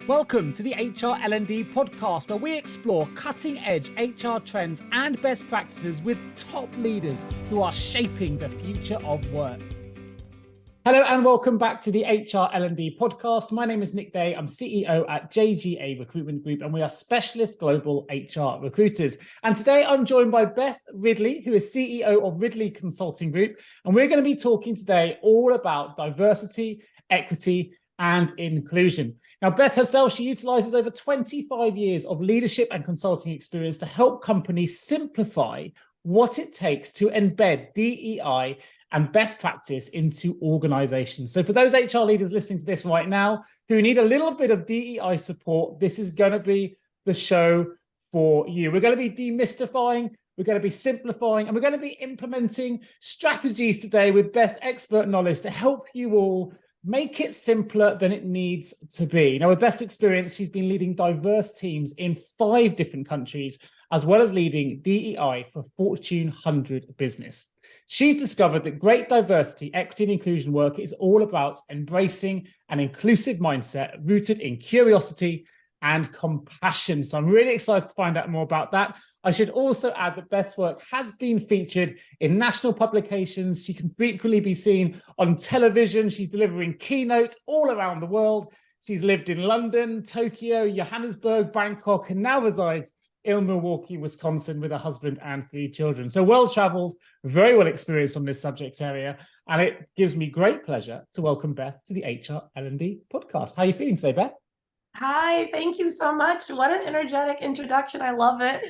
Welcome to the HR L&D Podcast, where we explore cutting-edge HR trends and best practices with top leaders who are shaping the future of work. Hello and welcome back to the HR L&D Podcast. My name is Nick Day. I'm CEO at JGA Recruitment Group, and we are specialist global HR recruiters. And today I'm joined by Beth Ridley, who is CEO of Ridley Consulting Group. And we're going to be talking today all about diversity, equity, and inclusion. Now, Beth herself, she utilizes over 25 years of leadership and consulting experience to help companies simplify what it takes to embed DEI and best practice into organizations. So for those HR leaders listening to this right now who need a little bit of DEI support, this is going to be the show for you. We're going to be demystifying, we're going to be simplifying, and we're going to be implementing strategies today with Beth's expert knowledge to help you all make it simpler than it needs to be. Now, with Beth's experience, she's been leading diverse teams in 5 different countries, as well as leading DEI for Fortune 100 business. She's discovered that great diversity, equity, and inclusion work is all about embracing an inclusive mindset rooted in curiosity and compassion. So I'm really excited to find out more about that. I should also add that Beth's work has been featured in national publications. She can frequently be seen on television. She's delivering keynotes all around the world. She's lived in London, Tokyo, Johannesburg, Bangkok, and now resides in Milwaukee, Wisconsin with her husband and 3 children. So well-traveled, very well experienced on this subject area. And it gives me great pleasure to welcome Beth to the HR L&D podcast. How are you feeling today, Beth? Hi, thank you so much. What an energetic introduction. I love it.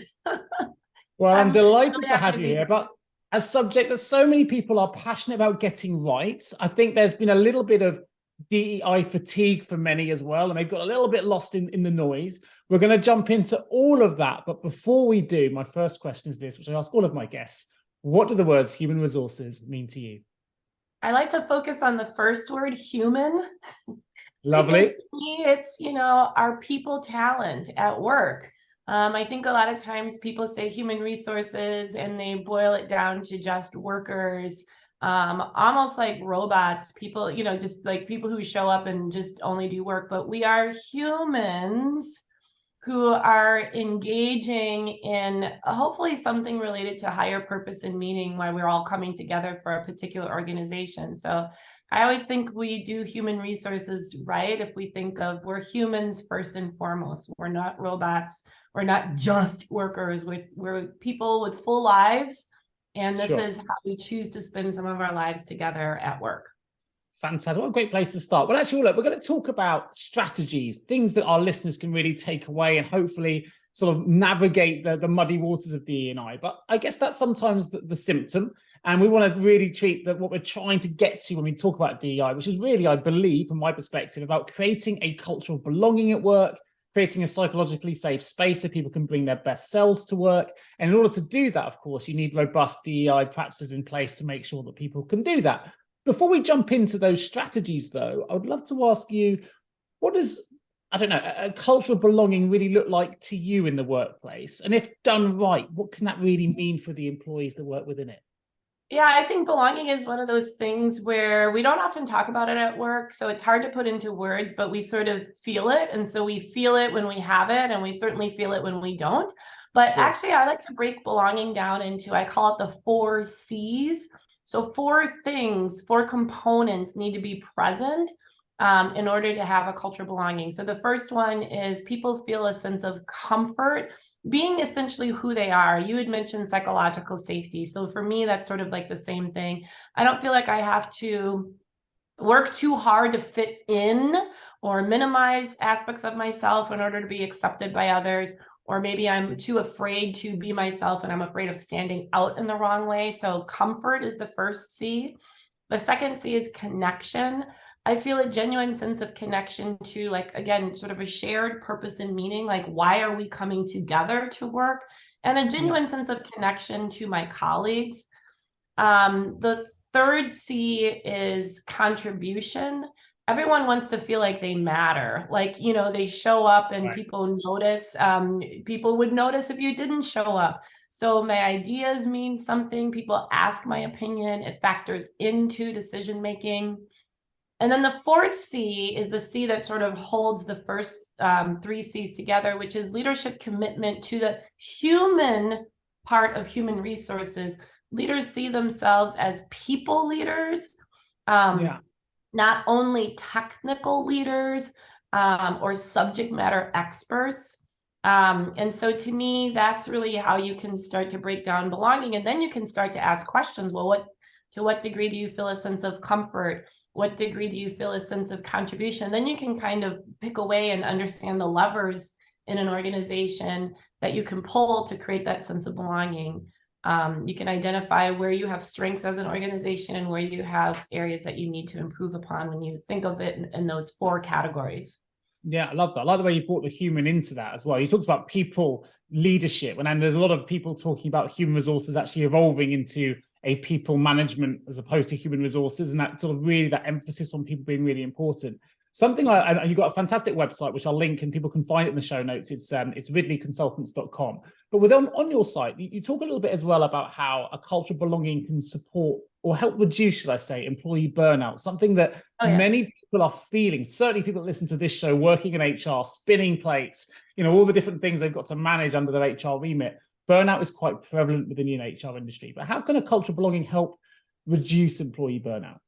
Well, I'm delighted to have you here, but a subject that so many people are passionate about getting right. I think there's been a little bit of DEI fatigue for many as well, and they've got a little bit lost in the noise. We're going to jump into all of that, but before we do, my first question is this, which I ask all of my guests. What do the words human resources mean to you? I like to focus on the first word, human. Lovely. Because to me, it's, our people talent at work. I think a lot of times people say human resources and they boil it down to just workers, almost like robots, people, just like people who show up and just only do work. But we are humans who are engaging in hopefully something related to higher purpose and meaning, why we're all coming together for a particular organization. So I always think we do human resources right if we think of we're humans first and foremost. We're not robots. We're not just workers. We're people with full lives. And this is how we choose to spend some of our lives together at work. Fantastic. What a great place to start. Well, actually, look, we're going to talk about strategies, things that our listeners can really take away and hopefully sort of navigate the muddy waters of DE&I. But I guess that's sometimes the symptom. And we want to really treat what we're trying to get to when we talk about DEI, which is really, I believe, from my perspective, about creating a culture of belonging at work, creating a psychologically safe space so people can bring their best selves to work. And in order to do that, of course, you need robust DEI practices in place to make sure that people can do that. Before we jump into those strategies, though, I would love to ask you, what does, a culture of belonging really look like to you in the workplace? And if done right, what can that really mean for the employees that work within it? Yeah, I think belonging is one of those things where we don't often talk about it at work. So it's hard to put into words, but we sort of feel it. And so we feel it when we have it, and we certainly feel it when we don't. But actually, I like to break belonging down into, I call it the 4 C's. So 4 things, 4 components need to be present in order to have a culture of belonging. So the first one is people feel a sense of comfort being essentially who they are. You had mentioned psychological safety. So for me, that's sort of like the same thing. I don't feel like I have to work too hard to fit in or minimize aspects of myself in order to be accepted by others. Or maybe I'm too afraid to be myself and I'm afraid of standing out in the wrong way. So comfort is the first C. The second C is connection. I feel a genuine sense of connection to, like, again, sort of a shared purpose and meaning, like, why are we coming together to work? And a genuine sense of connection to my colleagues. The third C is contribution. Everyone wants to feel like they matter, like, they show up and people notice. People would notice if you didn't show up. So my ideas mean something. People ask my opinion. It factors into decision making. And then the fourth C is the C that sort of holds the first three C's together, which is leadership commitment to the human part of human resources. Leaders see themselves as people leaders, not only technical leaders or subject matter experts. And so to me, that's really how you can start to break down belonging. And then you can start to ask questions. Well, to what degree do you feel a sense of comfort? What degree do you feel a sense of contribution? Then you can kind of pick away and understand the levers in an organization that you can pull to create that sense of belonging. You can identify where you have strengths as an organization and where you have areas that you need to improve upon when you think of it in those four categories. Yeah, I love that. I like the way you brought the human into that as well. You talked about people leadership, and there's a lot of people talking about human resources actually evolving into a people management as opposed to human resources, and that sort of really that emphasis on people being really important. Something you've got a fantastic website, which I'll link and people can find it in the show notes. It's ridleyconsultants.com. But on your site, you talk a little bit as well about how a culture of belonging can support or help reduce, should I say, employee burnout, something that many people are feeling. Certainly people that listen to this show, working in HR, spinning plates, all the different things they've got to manage under their HR remit. Burnout is quite prevalent within the HR industry. But how can a culture of belonging help reduce employee burnout?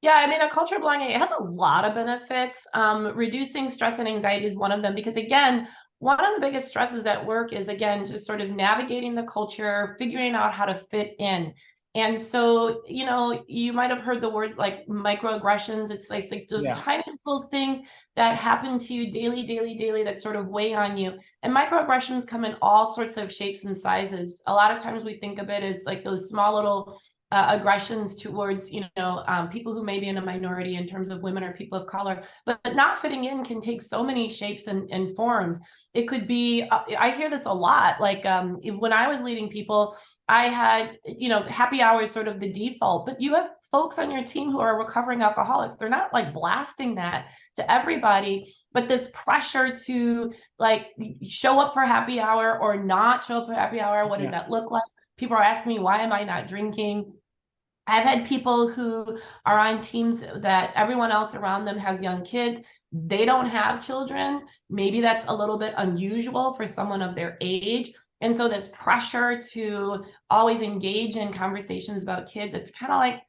Yeah, I mean, a culture of belonging, it has a lot of benefits. Reducing stress and anxiety is one of them, because again, one of the biggest stresses at work is, again, just sort of navigating the culture, figuring out how to fit in. And so, you might have heard the word like microaggressions. It's like those tiny little things that happen to you daily that sort of weigh on you. And microaggressions come in all sorts of shapes and sizes. A lot of times we think of it as like those small little aggressions towards, people who may be in a minority in terms of women or people of color, but not fitting in can take so many shapes and forms. It could be, I hear this a lot, like when I was leading people, I had, happy hour is sort of the default, but you have folks on your team who are recovering alcoholics. They're not like blasting that to everybody, but this pressure to like show up for happy hour or not show up for happy hour. What does that look like? People are asking me, why am I not drinking? I've had people who are on teams that everyone else around them has young kids. They don't have children. Maybe that's a little bit unusual for someone of their age. And so this pressure to always engage in conversations about kids, it's kind of like,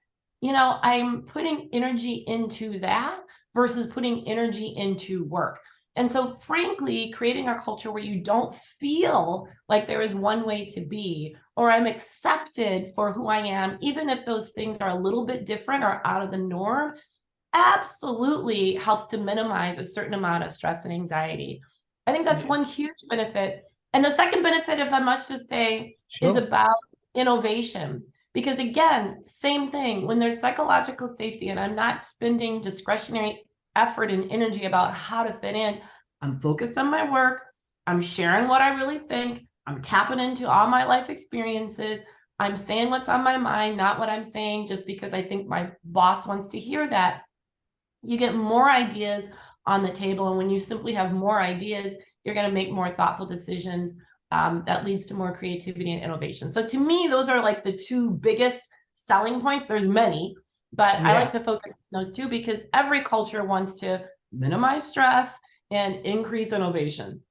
I'm putting energy into that versus putting energy into work. And so frankly, creating a culture where you don't feel like there is one way to be, or I'm accepted for who I am, even if those things are a little bit different or out of the norm, absolutely helps to minimize a certain amount of stress and anxiety. I think that's one huge benefit. And the second benefit, if I must just say, is about innovation. Because again, same thing, when there's psychological safety and I'm not spending discretionary effort and energy about how to fit in, I'm focused on my work, I'm sharing what I really think, I'm tapping into all my life experiences, I'm saying what's on my mind, not what I'm saying just because I think my boss wants to hear that. You get more ideas on the table, and when you simply have more ideas, you're going to make more thoughtful decisions that leads to more creativity and innovation. So to me, those are like the two biggest selling points. There's many, but I like to focus on those two because every culture wants to minimize stress and increase innovation.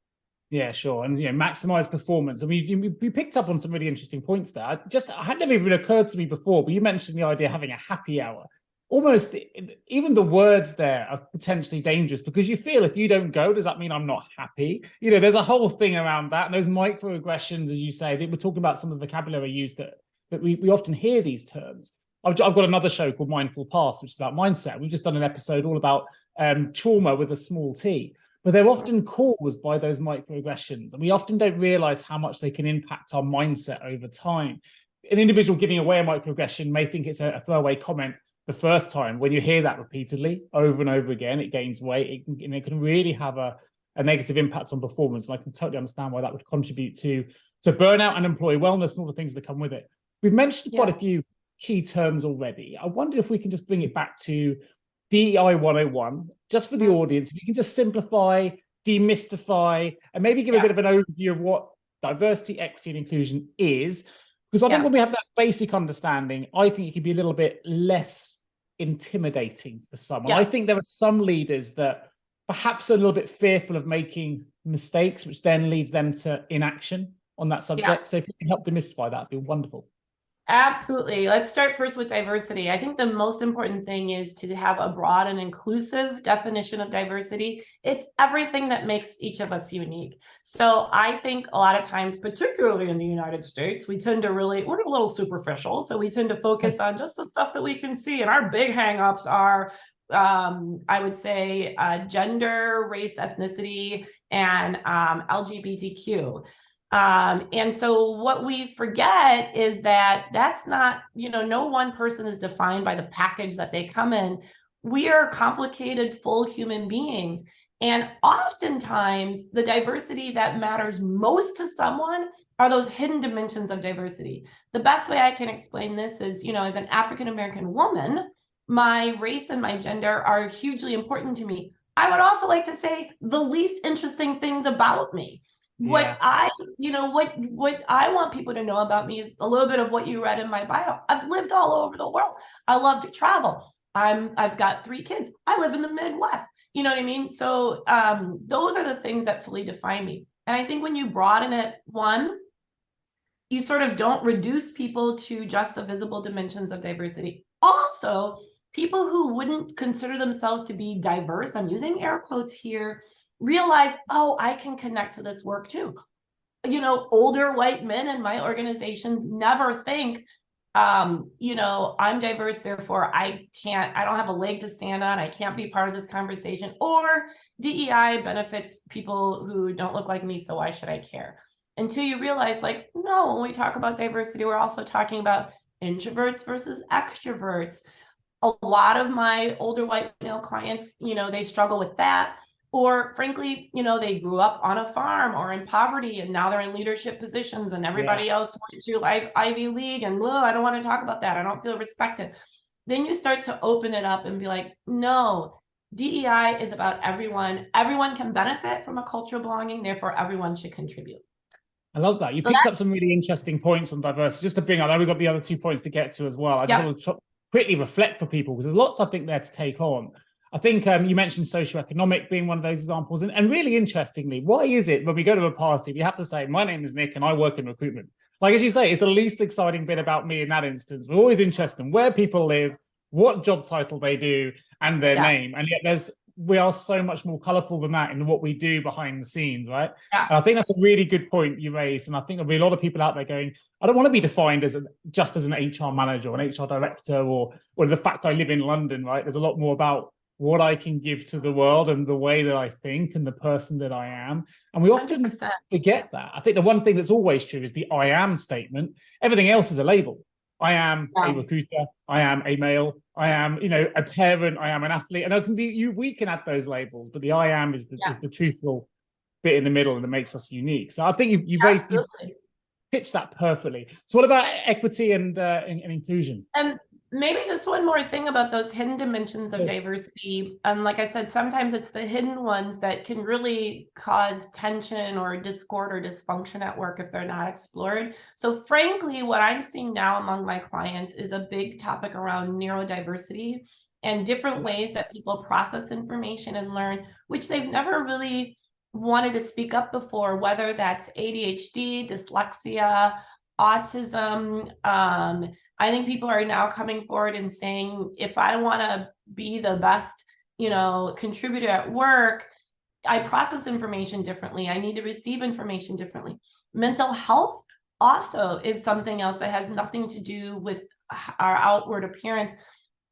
Yeah, sure. And maximize performance. I mean, you picked up on some really interesting points there. I had never even occurred to me before, but you mentioned the idea of having a happy hour. Almost even the words there are potentially dangerous because you feel if you don't go, does that mean I'm not happy? There's a whole thing around that. And those microaggressions, as you say, we're talking about some of the vocabulary used that we often hear these terms. I've got another show called Mindful Paths, which is about mindset. We've just done an episode all about trauma with a small t. But they're often caused by those microaggressions. And we often don't realize how much they can impact our mindset over time. An individual giving away a microaggression may think it's a throwaway comment the first time. When you hear that repeatedly over and over again, it gains weight. It can really have a negative impact on performance. And I can totally understand why that would contribute to burnout and employee wellness and all the things that come with it. We've mentioned quite a few key terms already. I wonder if we can just bring it back to DEI 101, just for the audience. If you can just simplify, demystify, and maybe give a bit of an overview of what diversity, equity, and inclusion is. Because I think when we have that basic understanding, I think it can be a little bit less intimidating for some. And Yeah. I think there are some leaders that perhaps are a little bit fearful of making mistakes, which then leads them to inaction on that subject. So if you can help demystify that, it'd be wonderful. Absolutely. Let's start first with diversity. I think the most important thing is to have a broad and inclusive definition of diversity. It's everything that makes each of us unique. So I think a lot of times, particularly in the United States, we're a little superficial. So we tend to focus on just the stuff that we can see. And our big hangups are, I would say, gender, race, ethnicity, and LGBTQ. And so what we forget is that that's not, no one person is defined by the package that they come in. We are complicated, full human beings. And oftentimes the diversity that matters most to someone are those hidden dimensions of diversity. The best way I can explain this is, as an African-American woman, my race and my gender are hugely important to me. I would also like to say the least interesting things about me. What I want people to know about me is a little bit of what you read in my bio. I've lived all over the world. I love to travel. I've got 3 kids. I live in the Midwest. You know what I mean? So those are the things that fully define me. And I think when you broaden it, one, you sort of don't reduce people to just the visible dimensions of diversity. Also, people who wouldn't consider themselves to be diverse, I'm using air quotes here, realize, oh, I can connect to this work too. Older white men in my organizations never think, I'm diverse, therefore I don't have a leg to stand on. I can't be part of this conversation. Or DEI benefits people who don't look like me, so why should I care? Until you realize, no, when we talk about diversity, we're also talking about introverts versus extroverts. A lot of my older white male clients, they struggle with that. Or frankly, they grew up on a farm or in poverty and now they're in leadership positions and everybody else went to Ivy League and I don't want to talk about that. I don't feel respected. Then you start to open it up and be like, no, DEI is about everyone. Everyone can benefit from a cultural belonging. Therefore, everyone should contribute. I love that. You picked up some really interesting points on diversity. Just to bring up, we've got the other 2 points to get to as well. I just want to quickly reflect for people because there's lots, I think, there to take on. I think you mentioned socioeconomic being one of those examples. And really interestingly, why is it when we go to a party, we have to say, my name is Nick and I work in recruitment? Like, as you say, it's the least exciting bit about me in that instance. We're always interested in where people live, what job title they do, and their name. And yet we are so much more colorful than that in what we do behind the scenes, right? Yeah. And I think that's a really good point you raised. And I think there'll be a lot of people out there going, I don't want to be defined as just as an HR manager or an HR director or the fact I live in London, right? There's a lot more about what I can give to the world and the way that I think and the person that I am. And we often 100%. forget that. I think the one thing that's always true is the I am statement. Everything else is a label. I am a recruiter. I am a male. I am, a parent. I am an athlete. And we can add those labels, but the I am is the truthful bit in the middle and it makes us unique. So I think you pitched that perfectly. So what about equity and inclusion? And maybe just one more thing about those hidden dimensions of diversity. And like I said, sometimes it's the hidden ones that can really cause tension or discord or dysfunction at work if they're not explored. So frankly, what I'm seeing now among my clients is a big topic around neurodiversity and different ways that people process information and learn, which they've never really wanted to speak up before, whether that's ADHD, dyslexia, autism. I think people are now coming forward and saying, if I want to be the best, contributor at work, I process information differently. I need to receive information differently. Mental health also is something else that has nothing to do with our outward appearance.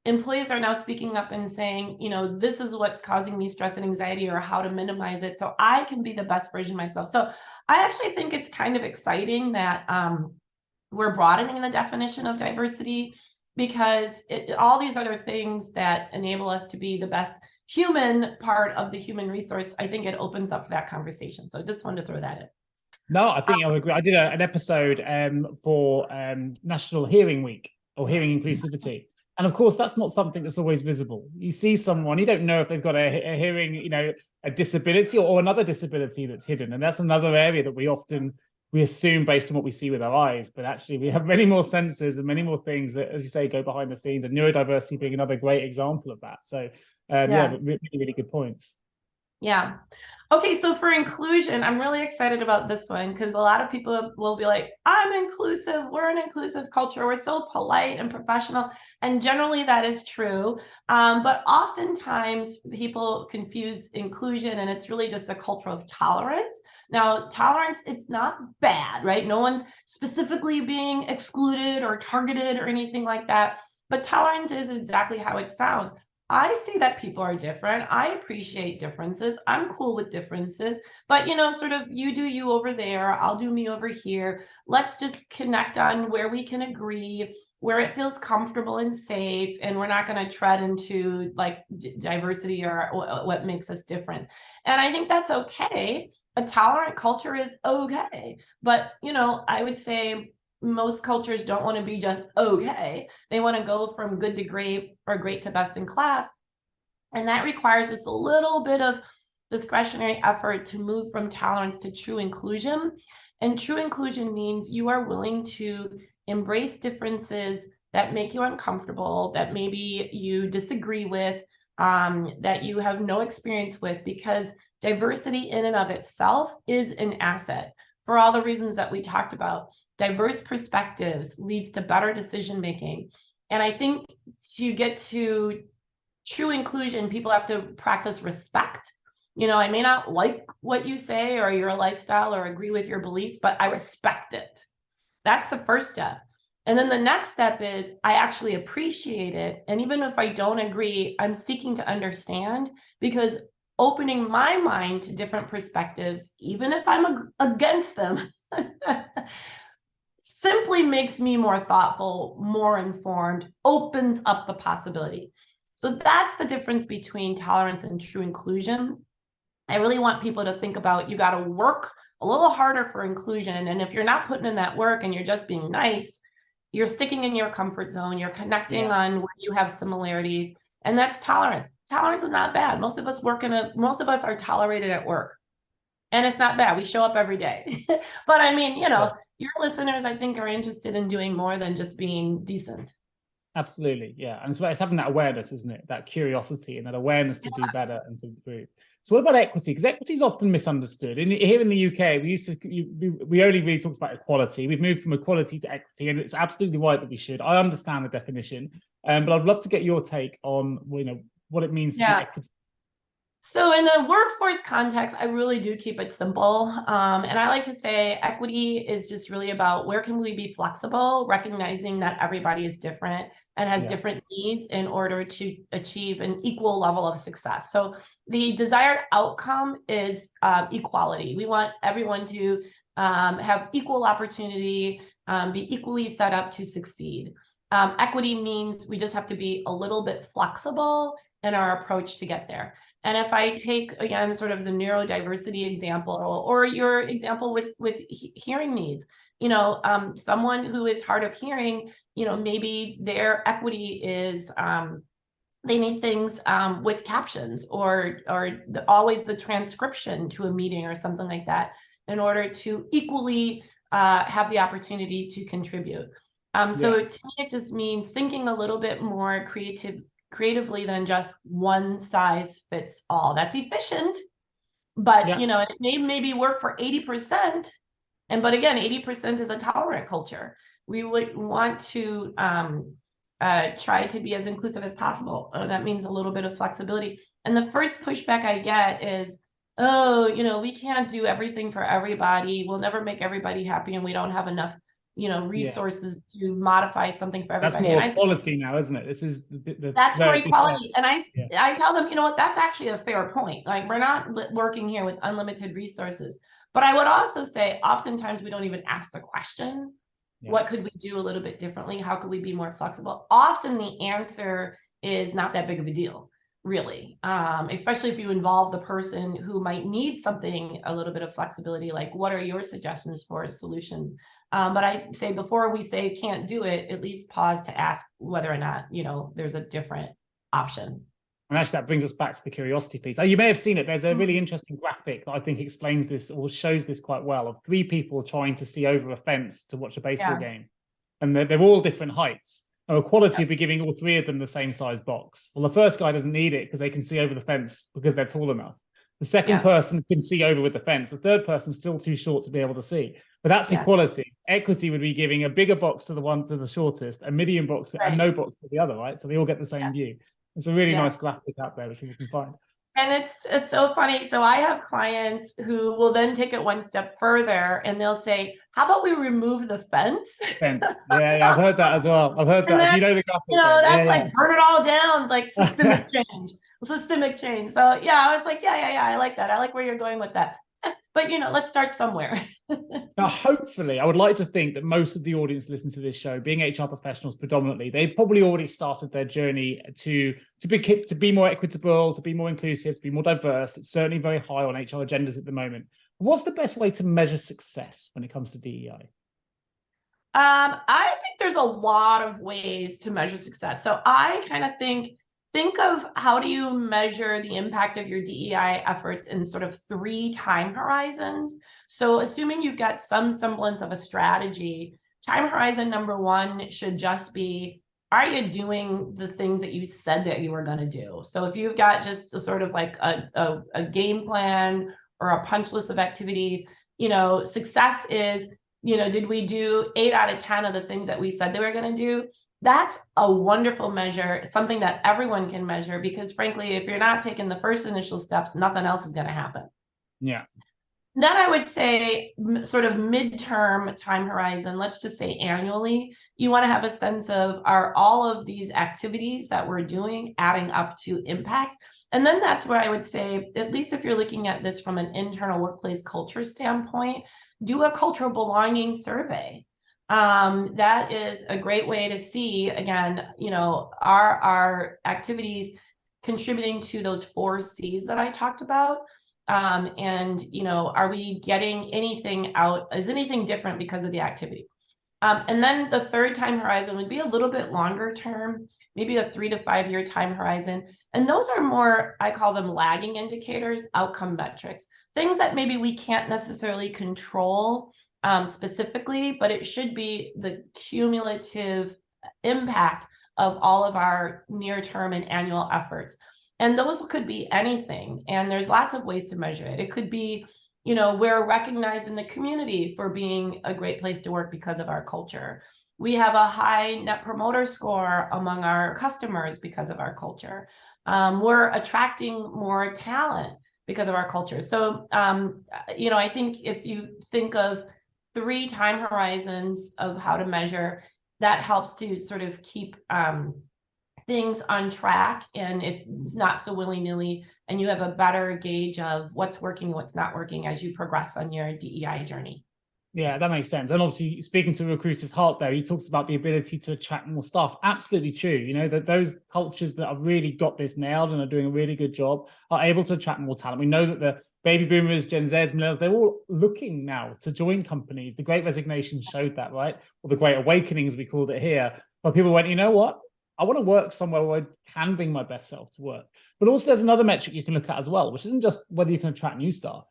Employees are now speaking up and saying, this is what's causing me stress and anxiety or how to minimize it so I can be the best version of myself. So I actually think it's kind of exciting that we're broadening the definition of diversity because all these other things that enable us to be the best human part of the human resource, I think it opens up that conversation. So just wanted to throw that in. No, I think I would agree. I did an episode for National Hearing Week or Hearing Inclusivity. And of course, that's not something that's always visible. You see someone, you don't know if they've got a hearing, a disability or another disability that's hidden. And that's another area that we often we assume based on what we see with our eyes, but actually we have many more senses and many more things that, as you say, go behind the scenes, and neurodiversity being another great example of that. So really, really good points. Yeah. Okay, so for inclusion, I'm really excited about this one because a lot of people will be like, I'm inclusive, we're an inclusive culture, we're so polite and professional. And generally that is true. But oftentimes people confuse inclusion, and it's really just a culture of tolerance. Now, tolerance, it's not bad, right? No one's specifically being excluded or targeted or anything like that. But tolerance is exactly how it sounds. I see that people are different. I appreciate differences. I'm cool with differences, but sort of you do you over there, I'll do me over here. Let's just connect on where we can agree, where it feels comfortable and safe, and we're not going to tread into like diversity or what makes us different. And I think that's okay. A tolerant culture is okay. But, I would say most cultures don't want to be just okay. They want to go from good to great or great to best in class. And that requires just a little bit of discretionary effort to move from tolerance to true inclusion. And true inclusion means you are willing to embrace differences that make you uncomfortable, that maybe you disagree with, that you have no experience with, because diversity in and of itself is an asset for all the reasons that we talked about. Diverse perspectives leads to better decision making. And I think to get to true inclusion, people have to practice respect. I may not like what you say or your lifestyle or agree with your beliefs, but I respect it. That's the first step. And then the next step is I actually appreciate it. And even if I don't agree, I'm seeking to understand, because opening my mind to different perspectives, even if I'm against them, simply makes me more thoughtful, more informed, opens up the possibility. So that's the difference between tolerance and true inclusion. I really want people to think about, you got to work a little harder for inclusion. And if you're not putting in that work and you're just being nice, you're sticking in your comfort zone, you're connecting on where you have similarities, and that's tolerance. Tolerance is not bad. Most of us are tolerated at work. And it's not bad. We show up every day. But I mean, your listeners, I think, are interested in doing more than just being decent. Absolutely. Yeah. And it's having that awareness, isn't it? That curiosity and that awareness to do better and to improve. So what about equity? Because equity is often misunderstood. Here in the UK, we only really talked about equality. We've moved from equality to equity, and it's absolutely right that we should. I understand the definition, but I'd love to get your take on what it means to be equity. So in a workforce context, I really do keep it simple. And I like to say equity is just really about where can we be flexible, recognizing that everybody is different and has different needs in order to achieve an equal level of success. So the desired outcome is equality. We want everyone to have equal opportunity, be equally set up to succeed. Equity means we just have to be a little bit flexible in our approach to get there. And if I take, again, sort of the neurodiversity example, or your example with hearing needs, someone who is hard of hearing, maybe their equity is they need things with captions or always the transcription to a meeting or something like that in order to equally have the opportunity to contribute. So to me, it just means thinking a little bit more creatively than just one size fits all. That's efficient, but it may maybe work for 80%. But again, 80% is a tolerant culture. We would want to try to be as inclusive as possible. That means a little bit of flexibility. And the first pushback I get is, we can't do everything for everybody. We'll never make everybody happy, and we don't have enough resources to modify something for everybody. That's more equality now, isn't it? This is that's more equality. And I tell them, that's actually a fair point. Like, we're not working here with unlimited resources. But I would also say, oftentimes we don't even ask the question, what could we do a little bit differently? How could we be more flexible? Often the answer is not that big of a deal, really, especially if you involve the person who might need something, a little bit of flexibility, like what are your suggestions for solutions? But I say, before we say can't do it, at least pause to ask whether or not, there's a different option. And actually, that brings us back to the curiosity piece. You may have seen it. There's a really interesting graphic that I think explains this or shows this quite well, of 3 people trying to see over a fence to watch a baseball game. And they're all different heights. And equality would be giving all 3 of them the same size box. Well, the first guy doesn't need it because they can see over the fence because they're tall enough. The second person can see over with the fence. The third person's still too short to be able to see. But that's equality. Equity would be giving a bigger box to the shortest, a medium box, and no box to the other, right? So they all get the same view. It's a really nice graphic out there which people can find. And it's so funny. So I have clients who will then take it one step further and they'll say, how about we remove the fence? Yeah, I've heard that as well. I've heard that. If you know the graphic, that's like burn it all down, like systemic change. So yeah, I was like, yeah, I like that. I like where you're going with that. But let's start somewhere. Now, hopefully, I would like to think that most of the audience listening to this show, being HR professionals predominantly, they've probably already started their journey to be more equitable, to be more inclusive, to be more diverse. It's certainly very high on HR agendas at the moment. What's the best way to measure success when it comes to DEI? I think there's a lot of ways to measure success. So I kind of think of how do you measure the impact of your DEI efforts in sort of 3 time horizons. So assuming you've got some semblance of a strategy, time horizon number 1 should just be, are you doing the things that you said that you were going to do? So if you've got just a sort of like a game plan or a punch list of activities, success is, did we do 8 out of 10 of the things that we said they were going to do? That's a wonderful measure, something that everyone can measure, because frankly, if you're not taking the first initial steps, nothing else is going to happen. Yeah. Then I would say sort of midterm time horizon, let's just say annually, you want to have a sense of, are all of these activities that we're doing adding up to impact? And then that's where I would say, at least if you're looking at this from an internal workplace culture standpoint, do a cultural belonging survey. That is a great way to see, again, are our activities contributing to those 4 C's that I talked about? And, are we getting anything out? Is anything different because of the activity? And then the third time horizon would be a little bit longer term, maybe a 3 to 5 year time horizon. And those are more, I call them lagging indicators, outcome metrics, things that maybe we can't necessarily control specifically, but it should be the cumulative impact of all of our near-term and annual efforts. And those could be anything. And there's lots of ways to measure it. It could be, we're recognized in the community for being a great place to work because of our culture. We have a high net promoter score among our customers because of our culture. We're attracting more talent because of our culture. So, I think if you think of 3 time horizons of how to measure, that helps to sort of keep things on track, and it's not so willy-nilly, and you have a better gauge of what's working and what's not working as you progress on your DEI journey. Yeah, that makes sense. And obviously, speaking to a recruiter's heart there, he talks about the ability to attract more staff. Absolutely true. That those cultures that have really got this nailed and are doing a really good job are able to attract more talent. We know that the baby boomers, Gen Zs, millennials, they're all looking now to join companies. The Great Resignation showed that, right? Or the Great Awakening, as we called it here, where people went, you know what? I want to work somewhere where I can bring my best self to work. But also there's another metric you can look at as well, which isn't just whether you can attract new staff.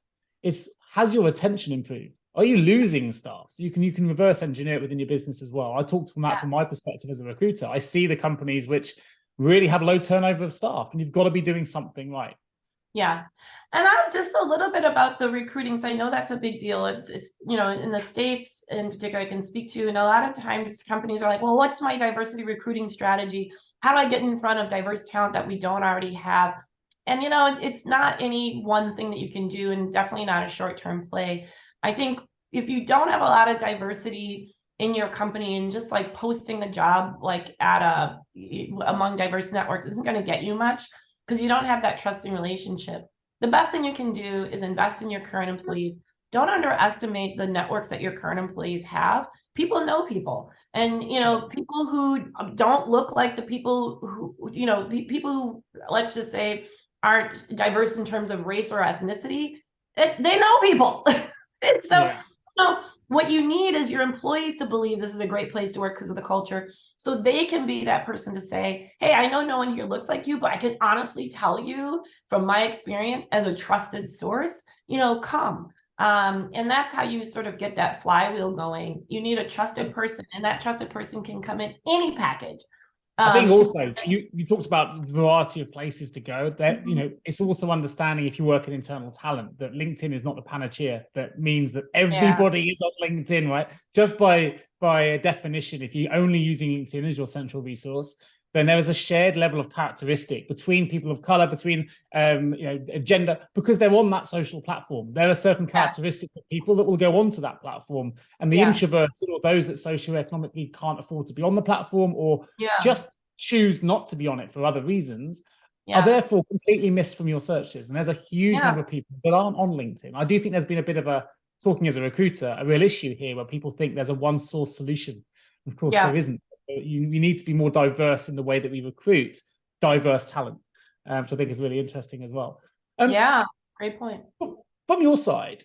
It's, has your retention improved? Are you losing staff? So you can reverse engineer it within your business as well. I talked from that from my perspective as a recruiter. I see the companies which really have low turnover of staff, and you've got to be doing something right. Yeah. And I'm just a little bit about the recruiting. So I know that's a big deal. It's in the States in particular, I can speak to, and a lot of times companies are like, well, what's my diversity recruiting strategy? How do I get in front of diverse talent that we don't already have? And, it's not any one thing that you can do, and definitely not a short-term play. I think if you don't have a lot of diversity in your company, and just like posting a job like among diverse networks isn't going to get you much, because you don't have that trusting relationship. The best thing you can do is invest in your current employees. Don't underestimate the networks that your current employees have. People know people, and people who don't look like the people who people who, let's just say, aren't diverse in terms of race or ethnicity, they know people. And so what you need is your employees to believe this is a great place to work because of the culture. So they can be that person to say, hey, I know no one here looks like you, but I can honestly tell you from my experience as a trusted source, come. And that's how you sort of get that flywheel going. You need a trusted person, and that trusted person can come in any package. I think also you talked about the variety of places to go. That it's also understanding, if you work in internal talent, that LinkedIn is not the panacea. That means that everybody is on LinkedIn, right? Just by definition, if you're only using LinkedIn as your central resource, then there is a shared level of characteristic between people of color, between gender, because they're on that social platform. There are certain characteristics of people that will go onto that platform, and the introverted, or those that socioeconomically can't afford to be on the platform, or just choose not to be on it for other reasons, are therefore completely missed from your searches. And there's a huge number of people that aren't on LinkedIn. I do think there's been a bit of a, talking as a recruiter, a real issue here where people think there's a one source solution. Of course, there isn't. You need to be more diverse in the way that we recruit diverse talent, which I think is really interesting as well. Great point. From your side,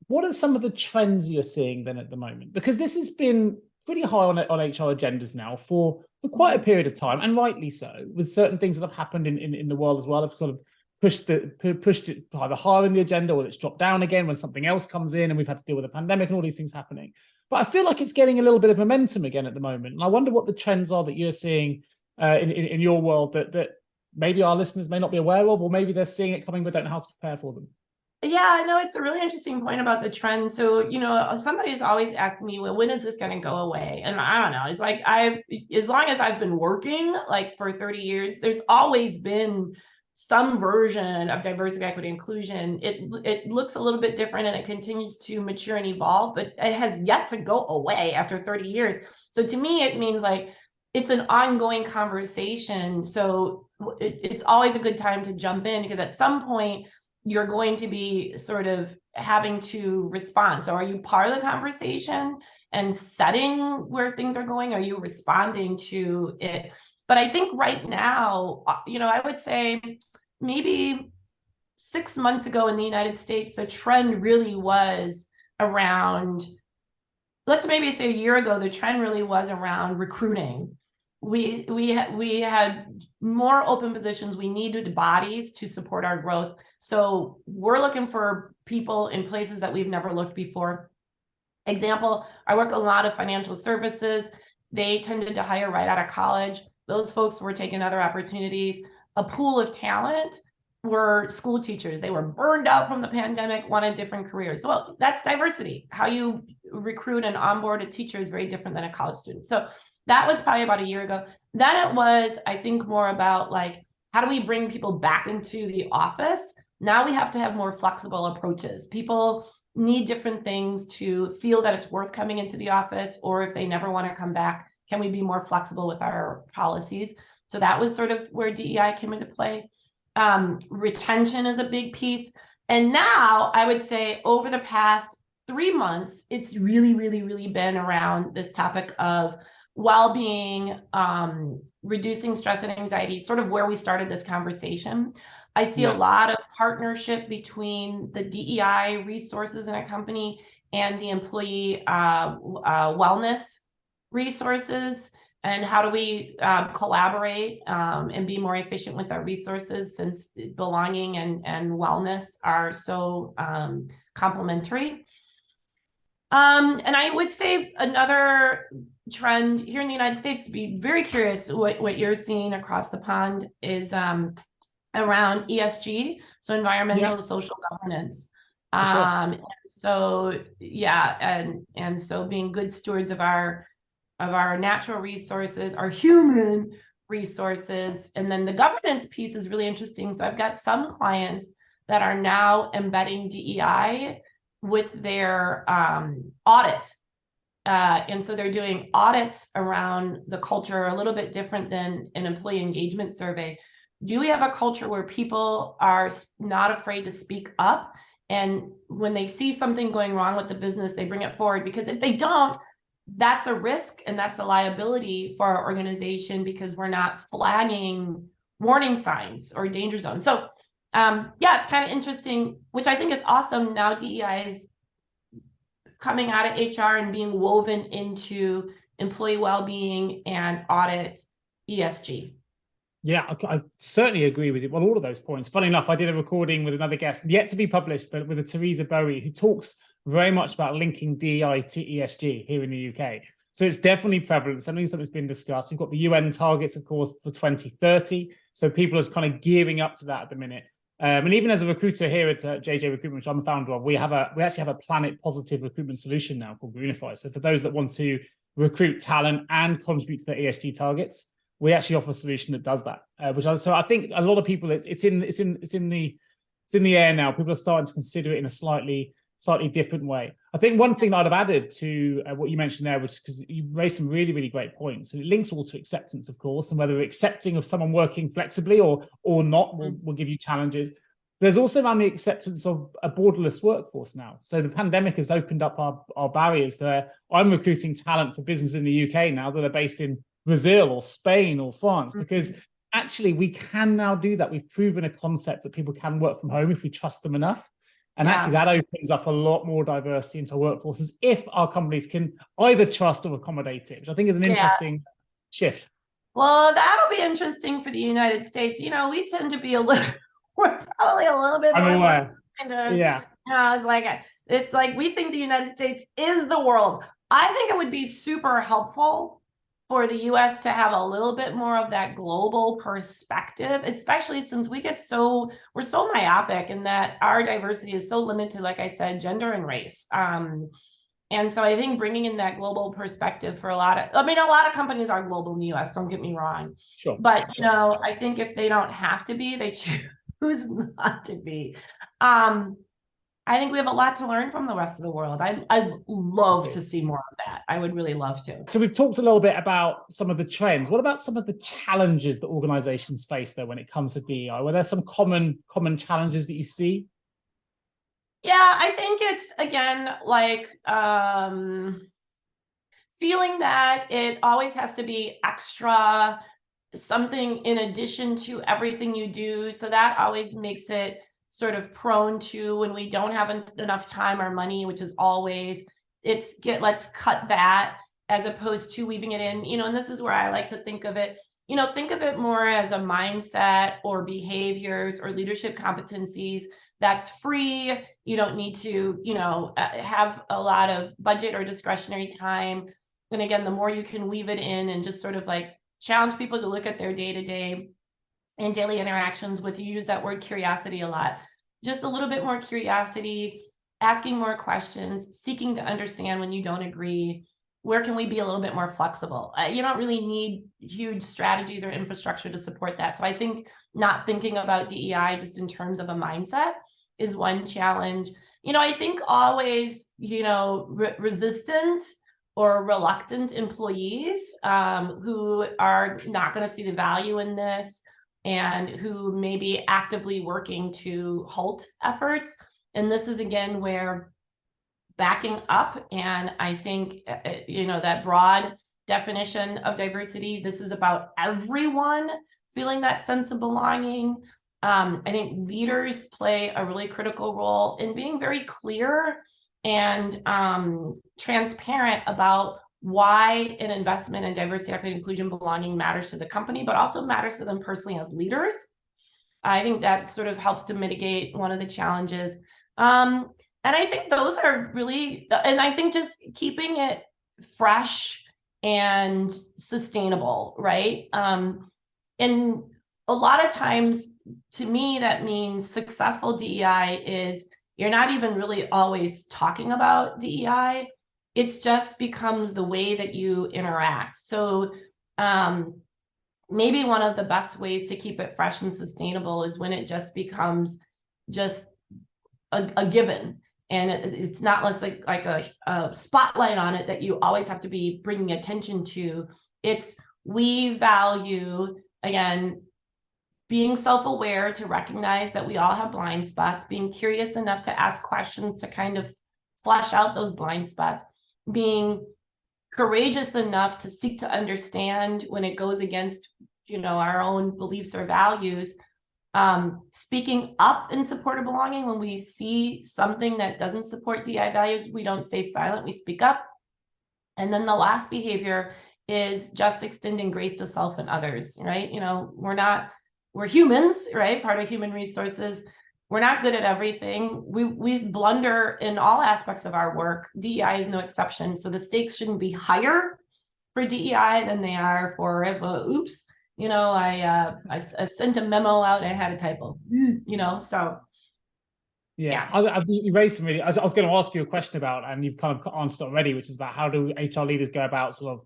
what are some of the trends you're seeing then at the moment? Because this has been pretty high on HR agendas now for quite a period of time, and rightly so, with certain things that have happened in the world as well, have sort of pushed it either higher in the agenda, or it's dropped down again when something else comes in, and we've had to deal with a pandemic and all these things happening. But I feel like it's getting a little bit of momentum again at the moment. And I wonder what the trends are that you're seeing in your world that maybe our listeners may not be aware of, or maybe they're seeing it coming but don't know how to prepare for them. Yeah, no, it's a really interesting point about the trends. So, somebody's always asking me, well, when is this going to go away? And I don't know. It's like, as long as I've been working, like for 30 years, there's always been some version of diversity, equity, inclusion. It looks a little bit different, and it continues to mature and evolve, but it has yet to go away after 30 years. So to me, it means like it's an ongoing conversation. So it's always a good time to jump in, because at some point you're going to be sort of having to respond. So are you part of the conversation and setting where things are going? Are you responding to it? But I think right now, I would say maybe 6 months ago in the United States, the trend really was around, let's maybe say a year ago, the trend really was around recruiting. We had more open positions. We needed bodies to support our growth. So we're looking for people in places that we've never looked before. Example, I work a lot of financial services. They tended to hire right out of college. Those folks were taking other opportunities. A pool of talent were school teachers. They were burned out from the pandemic, wanted different careers. Well, that's diversity. How you recruit and onboard a teacher is very different than a college student. So that was probably about a year ago. Then it was, I think, more about like, how do we bring people back into the office? Now we have to have more flexible approaches. People need different things to feel that it's worth coming into the office, or if they never want to come back, can we be more flexible with our policies? So that was sort of where DEI came into play. Retention is a big piece. And now I would say over the past 3 months, it's really, really, really been around this topic of well-being, reducing stress and anxiety, sort of where we started this conversation. I see a lot of partnership between the DEI resources in a company and the employee wellness resources, and how do we collaborate and be more efficient with our resources, since belonging and wellness are so complementary. And I would say another trend here in the United States, to be very curious what you're seeing across the pond, is around ESG, so environmental, social governance. Sure. So and so being good stewards of our natural resources, our human resources. And then the governance piece is really interesting. So I've got some clients that are now embedding DEI with their audit. And so they're doing audits around the culture, a little bit different than an employee engagement survey. Do we have a culture where people are not afraid to speak up? And when they see something going wrong with the business, they bring it forward, because if they don't, that's a risk and that's a liability for our organization, because we're not flagging warning signs or danger zones. So it's kind of interesting, which I think is awesome. Now DEI is coming out of HR and being woven into employee well-being and audit ESG. Yeah, I certainly agree with you on all of those points. Funny enough, I did a recording with another guest, yet to be published, but with a Teresa Bowie, who talks very much about linking DEI to ESG here in the UK. So it's definitely prevalent, something that's been discussed. We've got the UN targets, of course, for 2030. So people are kind of gearing up to that at the minute. And even as a recruiter here at JJ Recruitment, which I'm a founder of, we actually have a planet positive recruitment solution now called Greenify. So for those that want to recruit talent and contribute to their ESG targets, we actually offer a solution that does that. So I think a lot of people, it's in the air now. People are starting to consider it in a slightly different way. I think one thing that I'd have added to what you mentioned there, which is because you raised some really, really great points, and it links all to acceptance, of course, and whether accepting of someone working flexibly or not will give you challenges. There's also around the acceptance of a borderless workforce now. So the pandemic has opened up our barriers there. I'm recruiting talent for business in the UK now that are based in Brazil or Spain or France, because actually we can now do that. We've proven a concept that people can work from home if we trust them enough. And actually that opens up a lot more diversity into workforces if our companies can either trust or accommodate it, which I think is an interesting shift. Well, that'll be interesting for the United States. You know, we tend to be we're probably a little bit I'm more aware. It's like we think the United States is the world. I think it would be super helpful for the US to have a little bit more of that global perspective, especially since we're so myopic in that our diversity is so limited, like I said, gender and race. And so I think bringing in that global perspective for a lot of companies are global in the US, don't get me wrong. Sure. But, you know, I think if they don't have to be, they choose not to be. I think we have a lot to learn from the rest of the world. I'd love to see more of that. I would really love to. So we've talked a little bit about some of the trends. What about some of the challenges that organizations face though when it comes to DEI? Were there some common challenges that you see? Yeah, I think it's, again, like feeling that it always has to be extra, something in addition to everything you do. So that always makes it sort of prone to, when we don't have enough time or money, which is always, let's cut that, as opposed to weaving it in, you know. And this is where I like to think of it more as a mindset or behaviors or leadership competencies that's free. You don't need to, have a lot of budget or discretionary time. And again, the more you can weave it in and just sort of like challenge people to look at their day-to-day and daily interactions with, you use that word curiosity a lot, just a little bit more curiosity, asking more questions, seeking to understand when you don't agree. Where can we be a little bit more flexible? You don't really need huge strategies or infrastructure to support that. So I think not thinking about DEI just in terms of a mindset is one challenge. I think always, resistant or reluctant employees who are not going to see the value in this, and who may be actively working to halt efforts. And this is, again, where backing up, and I think, that broad definition of diversity, this is about everyone feeling that sense of belonging. I think leaders play a really critical role in being very clear and transparent about why an investment in diversity, equity, inclusion, belonging matters to the company, but also matters to them personally as leaders. I think that sort of helps to mitigate one of the challenges. And I think those are really, and I think just keeping it fresh and sustainable, right? And a lot of times, to me, that means successful DEI is you're not even really always talking about DEI. It just becomes the way that you interact. So maybe one of the best ways to keep it fresh and sustainable is when it just becomes just a given. And it's not less like a spotlight on it that you always have to be bringing attention to. It's, we value, again, being self-aware to recognize that we all have blind spots, being curious enough to ask questions to kind of flesh out those blind spots, being courageous enough to seek to understand when it goes against, our own beliefs or values, Speaking up in support of belonging. When we see something that doesn't support DEI values, we don't stay silent, we speak up. And then the last behavior is just extending grace to self and others, right? We're humans, right? Part of human resources. We're not good at everything. We blunder in all aspects of our work. DEI is no exception. So the stakes shouldn't be higher for DEI than they are for if, oops, I sent a memo out and I had a typo, so. Yeah. You raised some really, I was going to ask you a question about, and you've kind of answered already, which is about how do HR leaders go about sort of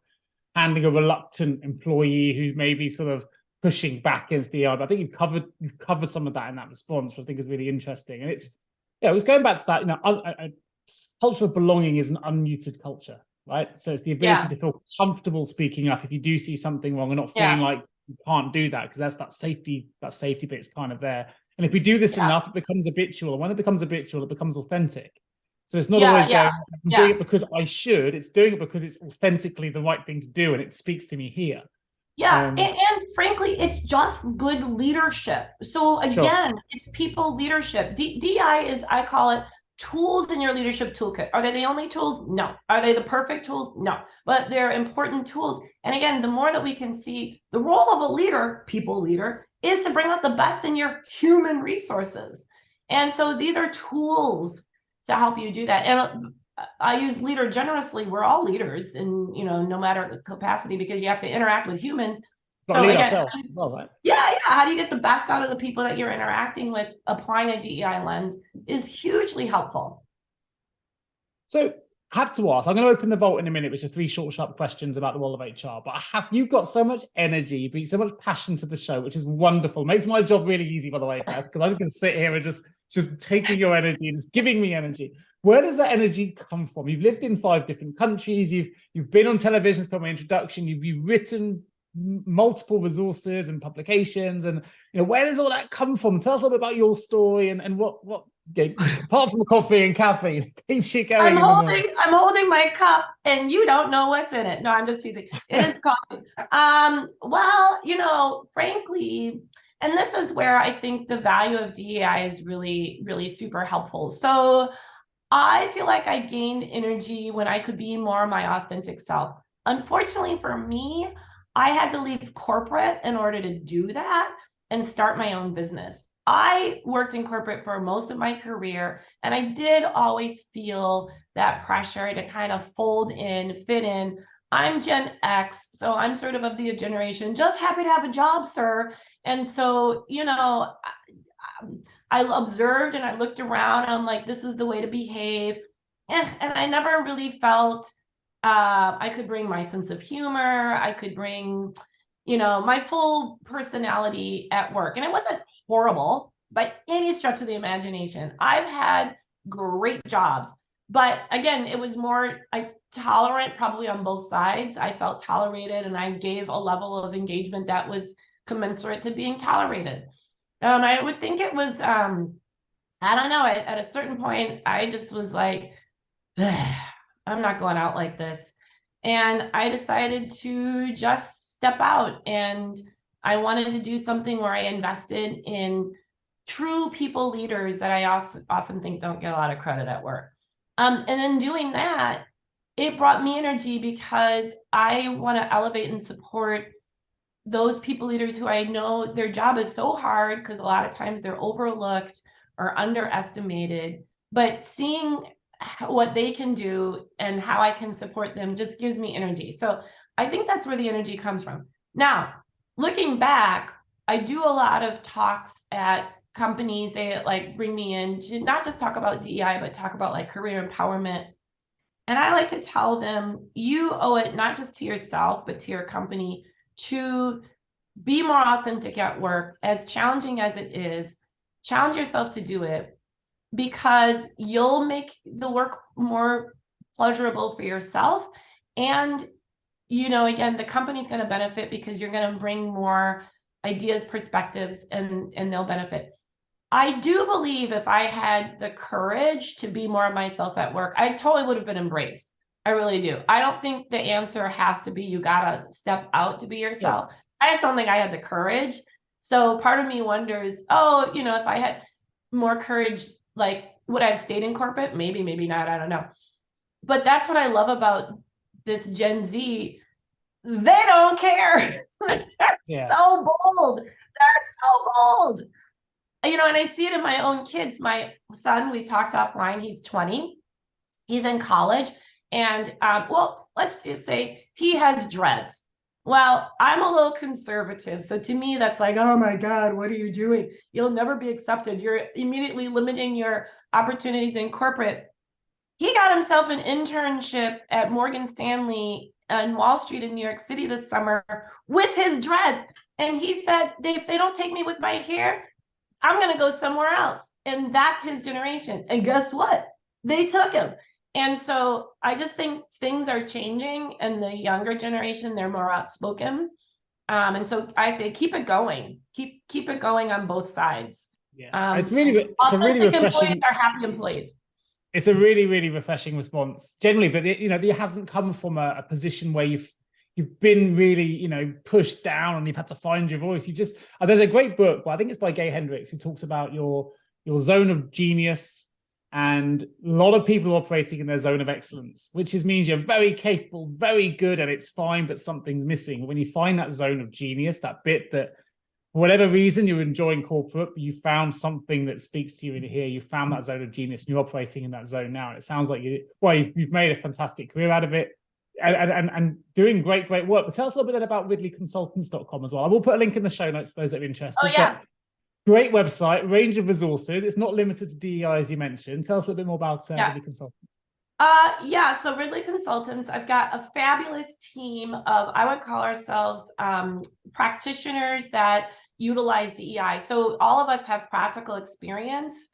handling a reluctant employee who's maybe sort of pushing back against DEI. But I think you've covered some of that in that response, which I think is really interesting. And it was going back to that, culture of belonging is an unmuted culture, right? So it's the ability to feel comfortable speaking up if you do see something wrong and not feeling like you can't do that, because that's that safety bit's kind of there. And if we do this enough, it becomes habitual. And when it becomes habitual, it becomes authentic. So it's not always going, I'm doing it because I should. It's doing it because it's authentically the right thing to do. And it speaks to me here. Yeah. And frankly, it's just good leadership. So again, it's people leadership. DEI is, I call it, tools in your leadership toolkit. Are they the only tools? No. Are they the perfect tools? No. But they're important tools. And again, the more that we can see the role of a leader, people leader, is to bring out the best in your human resources. And so these are tools to help you do that. And I use leader generously. We're all leaders in, no matter the capacity, because you have to interact with humans. So again, ourselves as well, right? Yeah. How do you get the best out of the people that you're interacting with? Applying a DEI lens is hugely helpful. So I have to ask, I'm going to open the vault in a minute, which are 3 short, sharp questions about the role of HR. But you've got so much energy, you bring so much passion to the show, which is wonderful. Makes my job really easy, by the way, Beth, because I can sit here and just taking your energy and just giving me energy. Where does that energy come from? You've lived in 5 different countries. You've been on television, as per my introduction. You've written multiple resources and publications, and where does all that come from? Tell us a little bit about your story and what apart from the coffee and caffeine keeps you going. I'm holding my cup and you don't know what's in it. No, I'm just teasing. It is coffee. Well, frankly, and this is where I think the value of DEI is really, really super helpful. So I feel like I gained energy when I could be more my authentic self. Unfortunately for me, I had to leave corporate in order to do that and start my own business. I worked in corporate for most of my career, and I did always feel that pressure to kind of fold in, fit in. I'm Gen X, so I'm sort of the generation, just happy to have a job, sir. And so, I observed and I looked around, and I'm like, this is the way to behave. And I never really felt I could bring my sense of humor. I could bring, my full personality at work. And it wasn't horrible by any stretch of the imagination. I've had great jobs. But again, it was more tolerant, probably on both sides. I felt tolerated, and I gave a level of engagement that was commensurate to being tolerated. I would think it was, I don't know, at a certain point, I just was like, I'm not going out like this. And I decided to just step out, and I wanted to do something where I invested in true people leaders that I also often think don't get a lot of credit at work. And in doing that, it brought me energy because I want to elevate and support those people leaders who I know their job is so hard because a lot of times they're overlooked or underestimated, but seeing what they can do and how I can support them just gives me energy. So I think that's where the energy comes from. Now, looking back, I do a lot of talks at companies. They bring me in to not just talk about DEI, but talk about career empowerment. And I like to tell them, you owe it not just to yourself, but to your company to be more authentic at work. As challenging as it is, challenge yourself to do it, because you'll make the work more pleasurable for yourself. And, again, the company's going to benefit because you're going to bring more ideas, perspectives, and they'll benefit. I do believe if I had the courage to be more of myself at work, I totally would have been embraced. I really do. I don't think the answer has to be you got to step out to be yourself. Yeah. I just don't think I had the courage. So part of me wonders, oh, if I had more courage, like, would I have stayed in corporate? Maybe, maybe not. I don't know. But that's what I love about this Gen Z. They don't care. They're so bold. They're so bold. And I see it in my own kids. My son, we talked offline, he's 20. He's in college. And let's just say he has dreads. Well, I'm a little conservative. So to me, that's like, oh my God, what are you doing? You'll never be accepted. You're immediately limiting your opportunities in corporate. He got himself an internship at Morgan Stanley on Wall Street in New York City this summer with his dreads. And he said, if they don't take me with my hair, I'm going to go somewhere else. And that's his generation. And guess what? They took him. And so I just think things are changing, and the younger generation, they're more outspoken. And so I say, keep it going. Keep it going on both sides. Yeah, it's a really refreshing. Employees are happy employees. It's a really, really refreshing response generally, but it hasn't come from a position where you've been really, pushed down and you've had to find your voice. There's a great book, but I think it's by Gay Hendricks, who talks about your zone of genius, and a lot of people operating in their zone of excellence, which means you're very capable, very good, and it's fine, but something's missing. When you find that zone of genius, that bit that, for whatever reason, you're enjoying corporate, but you found something that speaks to you in here, you found that zone of genius, and you're operating in that zone now. And it sounds like you've made a fantastic career out of it, and doing great work. But tell us a little bit about ridleyconsultants.com as well. I will put a link in the show notes for those that are interested. Oh, yeah. Great website, range of resources. It's not limited to DEI, as you mentioned. Tell us a little bit more about Ridley Consultants. So Ridley Consultants, I've got a fabulous team of, I would call ourselves practitioners that utilize DEI. So all of us have practical experience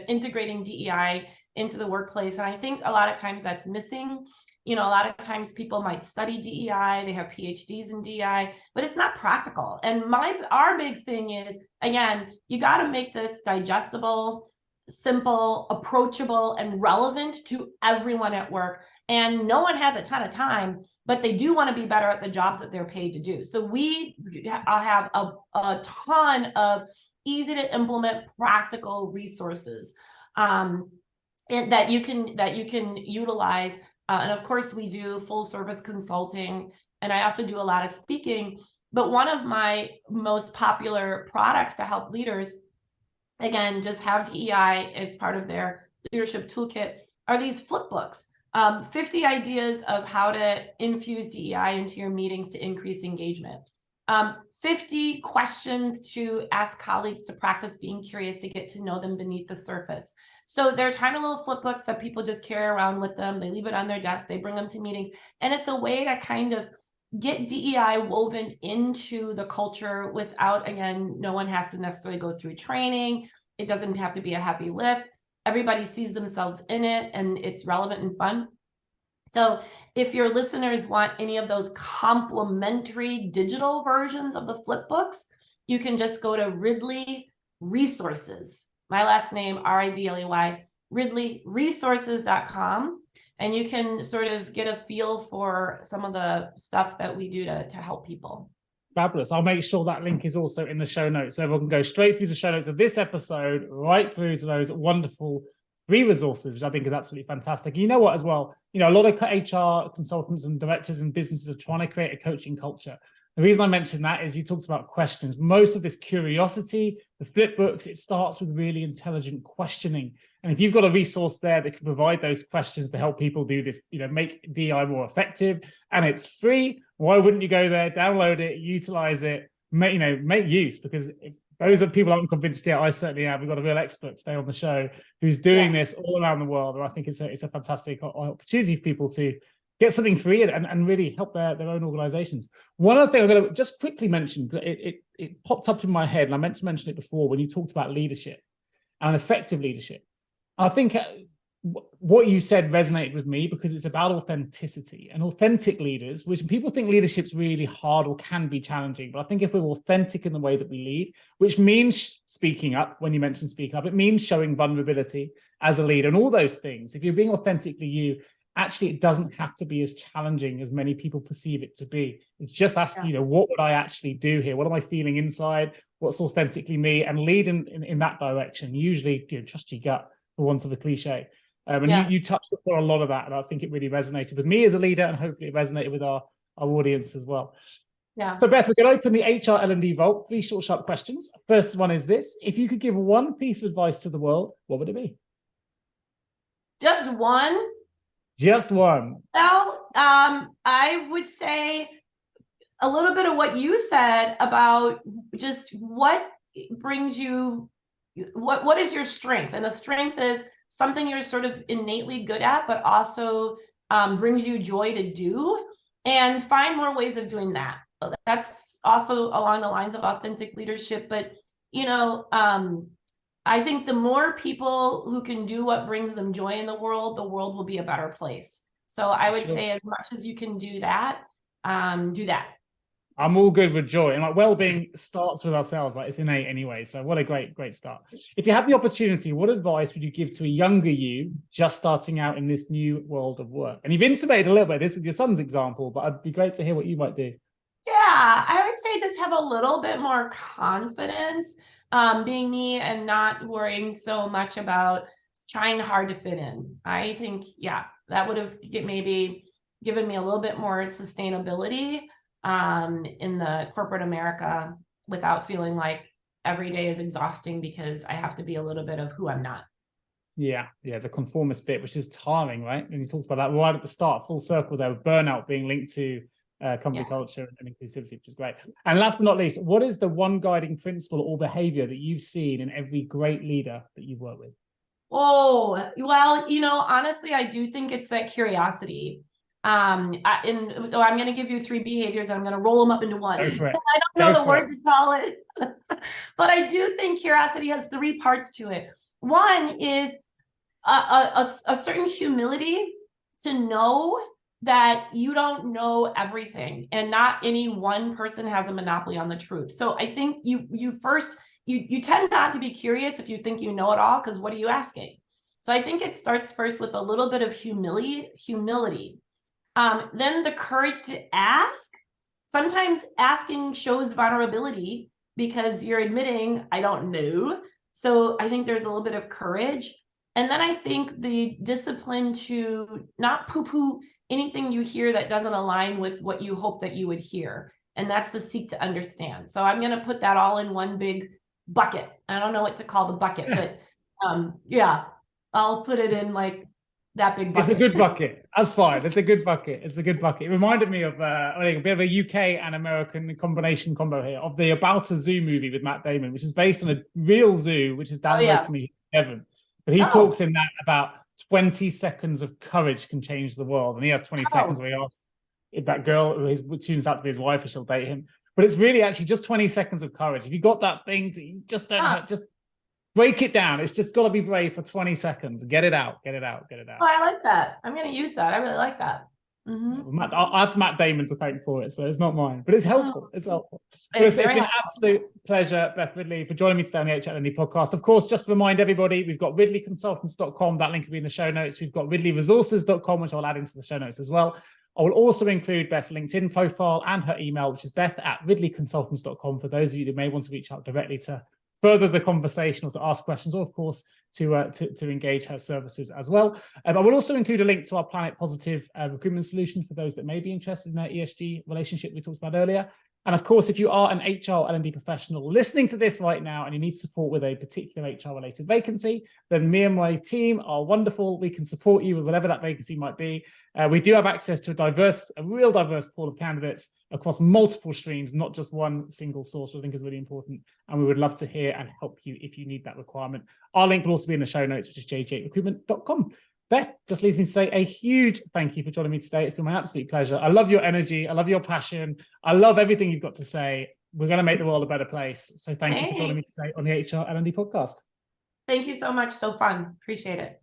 integrating DEI into the workplace. And I think a lot of times that's missing. A lot of times people might study DEI, they have PhDs in DEI, but it's not practical. And our big thing is, again, you got to make this digestible, simple, approachable, and relevant to everyone at work. And no one has a ton of time, but they do want to be better at the jobs that they're paid to do. So we have a ton of easy to implement practical resources that you can utilize. And of course, we do full service consulting, and I also do a lot of speaking. But one of my most popular products to help leaders, again, just have DEI as part of their leadership toolkit, are these flip books. 50 ideas of how to infuse DEI into your meetings to increase engagement. 50 questions to ask colleagues to practice being curious to get to know them beneath the surface. So they're tiny little flip books that people just carry around with them. They leave it on their desk. They bring them to meetings. And it's a way to kind of get DEI woven into the culture without, again, no one has to necessarily go through training. It doesn't have to be a heavy lift. Everybody sees themselves in it, and it's relevant and fun. So if your listeners want any of those complementary digital versions of the flip books, you can just go to Ridley Resources. My last name, Ridley, ridleyresources.com. And you can sort of get a feel for some of the stuff that we do to help people. Fabulous. I'll make sure that link is also in the show notes, so everyone can go straight through the show notes of this episode, right through to those wonderful free resources, which I think is absolutely fantastic. And you know what, as well, a lot of HR consultants and directors and businesses are trying to create a coaching culture. The reason I mentioned that is you talked about questions. Most of this curiosity, the flip books, it starts with really intelligent questioning. And if you've got a resource there that can provide those questions to help people do this, make DEI more effective, and it's free, why wouldn't you go there, download it, utilize it, make use? Because if those are people aren't convinced yet, I certainly am. We've got a real expert today on the show who's doing this all around the world. And I think it's a fantastic opportunity for people to get something free and really help their own organizations. One other thing I'm going to just quickly mention, it popped up in my head, and I meant to mention it before when you talked about leadership and effective leadership. I think what you said resonated with me because it's about authenticity and authentic leaders, which people think leadership's really hard or can be challenging. But I think if we're authentic in the way that we lead, which means speaking up, when you mentioned speaking up, it means showing vulnerability as a leader and all those things. If you're being authentically you, actually it doesn't have to be as challenging as many people perceive it to be. It's just asking, what would I actually do here? What am I feeling inside? What's authentically me? And lead in that direction. Usually, trust your gut, for want of a cliche. You touched upon a lot of that, and I think it really resonated with me as a leader, and hopefully it resonated with our audience as well. Yeah. So Beth, we're going to open the HR L&D Vault. 3 short, sharp questions. First one is this: if you could give one piece of advice to the world, what would it be? Just one? Just one. Well, I would say a little bit of what you said about just what brings you, what is your strength? And the strength is something you're sort of innately good at, but also brings you joy to do, and find more ways of doing that. That's also along the lines of authentic leadership. But, I think the more people who can do what brings them joy in the world will be a better place. So I would say, as much as you can do that, do that. I'm all good with joy, and well-being starts with ourselves. It's innate anyway. So what a great start. If you had the opportunity, what advice would you give to a younger you just starting out in this new world of work? And you've intimated a little bit of this with your son's example, but it'd be great to hear what you might do. Yeah, I would say just have a little bit more confidence, being me, and not worrying so much about trying hard to fit in. I think, that would have maybe given me a little bit more sustainability in the corporate America, without feeling like every day is exhausting because I have to be a little bit of who I'm not. Yeah, the conformist bit, which is tiring, right? And you talked about that right at the start, full circle there, with burnout being linked to company culture and inclusivity, which is great. And last but not least, what is the one guiding principle or behavior that you've seen in every great leader that you've worked with? Oh, well, honestly, I do think it's that curiosity. So I'm going to give you 3 behaviors, and I'm going to roll them up into one. Go for it. I don't know the word to call it, but I do think curiosity has 3 parts to it. One is a certain humility to know that you don't know everything, and not any one person has a monopoly on the truth. So I think you tend not to be curious if you think you know it all, because what are you asking? So I think it starts first with a little bit of humility. Then the courage to ask. Sometimes asking shows vulnerability because you're admitting, I don't know. So I think there's a little bit of courage. And then I think the discipline to not poo-poo anything you hear that doesn't align with what you hope that you would hear. And that's the seek to understand. So I'm going to put that all in one big bucket. I don't know what to call the bucket, but I'll put it in like that big bucket. It's a good bucket. That's fine. It's a good bucket. It reminded me of a bit of a UK and American combo here, of the About a Zoo movie with Matt Damon, which is based on a real zoo, which is down the road from me, Devon. But he talks in that about 20 seconds of courage can change the world. And he has 20 seconds where he asks if that girl who turns out to be his wife, if she'll date him. But it's really actually just 20 seconds of courage. If you got that thing, you just don't just break it down. It's just got to be brave for 20 seconds. Get it out. Oh, I like that. I'm going to use that. I really like that. Mm-hmm. I have Matt Damon to thank for it, so it's not mine, but it's helpful. It's helpful. It's been an absolute pleasure, Beth Ridley, for joining me today on the HR L&D podcast. Of course, just to remind everybody, we've got ridleyconsultants.com. That link will be in the show notes. We've got ridleyresources.com, which I'll add into the show notes as well. I will also include Beth's LinkedIn profile and her email, which is beth@ridleyconsultants.com, for those of you that may want to reach out directly to further the conversation or to ask questions, or of course to engage her services as well. I will also include a link to our Planet Positive recruitment solution for those that may be interested in that ESG relationship we talked about earlier. And of course, if you are an HR L&D professional listening to this right now and you need support with a particular HR related vacancy, then me and my team are wonderful. We can support you with whatever that vacancy might be. We do have access to a real diverse pool of candidates across multiple streams, not just one single source, which I think is really important. And we would love to hear and help you if you need that requirement. Our link will also be in the show notes, which is jj8recruitment.com. Beth, just leaves me to say a huge thank you for joining me today. It's been my absolute pleasure. I love your energy. I love your passion. I love everything you've got to say. We're going to make the world a better place. So thank you for joining me today on the HR L&D podcast. Thank you so much. So fun. Appreciate it.